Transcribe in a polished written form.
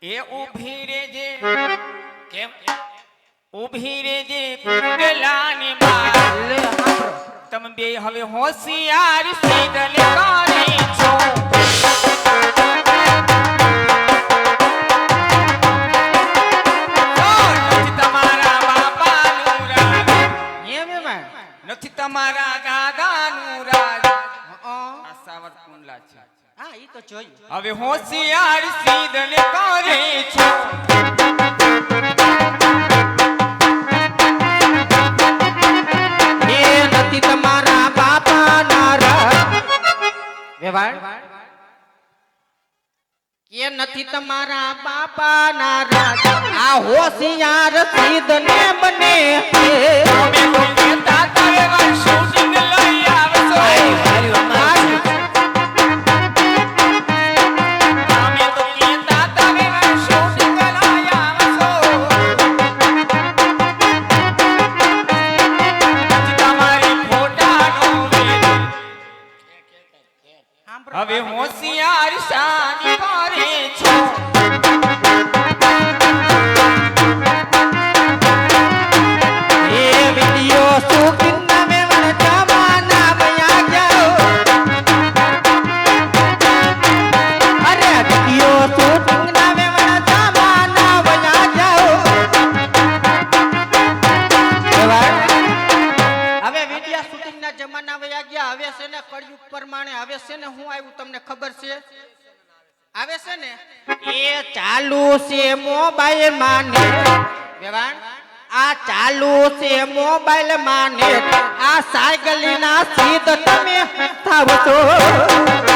એ ઊભી રેજે કેમ ઊભી રેજે કુંડલાની બાર લે સાંભળો તમે બે હવે હોશિયાર સીધલ કરી છો નથી તમારા બાપાનું રાજ એમ એમાં નથી તમારા દાદાનું રાજ આ સાવર કુંડલા છે હા ઈ તો જોયું હવે હોશિયાર સીધલ કરે છો એ નથી તમારા બાપાના રાજ વેવાણ કે નથી તમારા બાપાના રાજ આ હોશિયાર સિદ્ધ ને બને અમે તો કહેતા તારે શૂટિંગ લઈ આવશો અમે તો કહેતા તારે શૂટિંગ લઈ આવશો તમારી ફોટાનો હવે હોશિયાર શાની કરે છો એ વિડિયો શૂટિંગ ના મેવણ જમાના બયા જાઓ અરે વિડિયો શૂટિંગ ના મેવણ જમાના બયા જાઓ હવે વિડિયો શૂટિંગ ના જમાના વયા ગયા હવે છે ને કળયુગ પ્રમાણે હવે છે ને હું આવ્યું તમને ખબર છે આવે છે ને એ ચાલુ છે મોબાઈલ માં ને વેવાણ આ ચાલુ છે મોબાઈલ માં ને આ સાયકલ ના સીધ તમે થાવ છો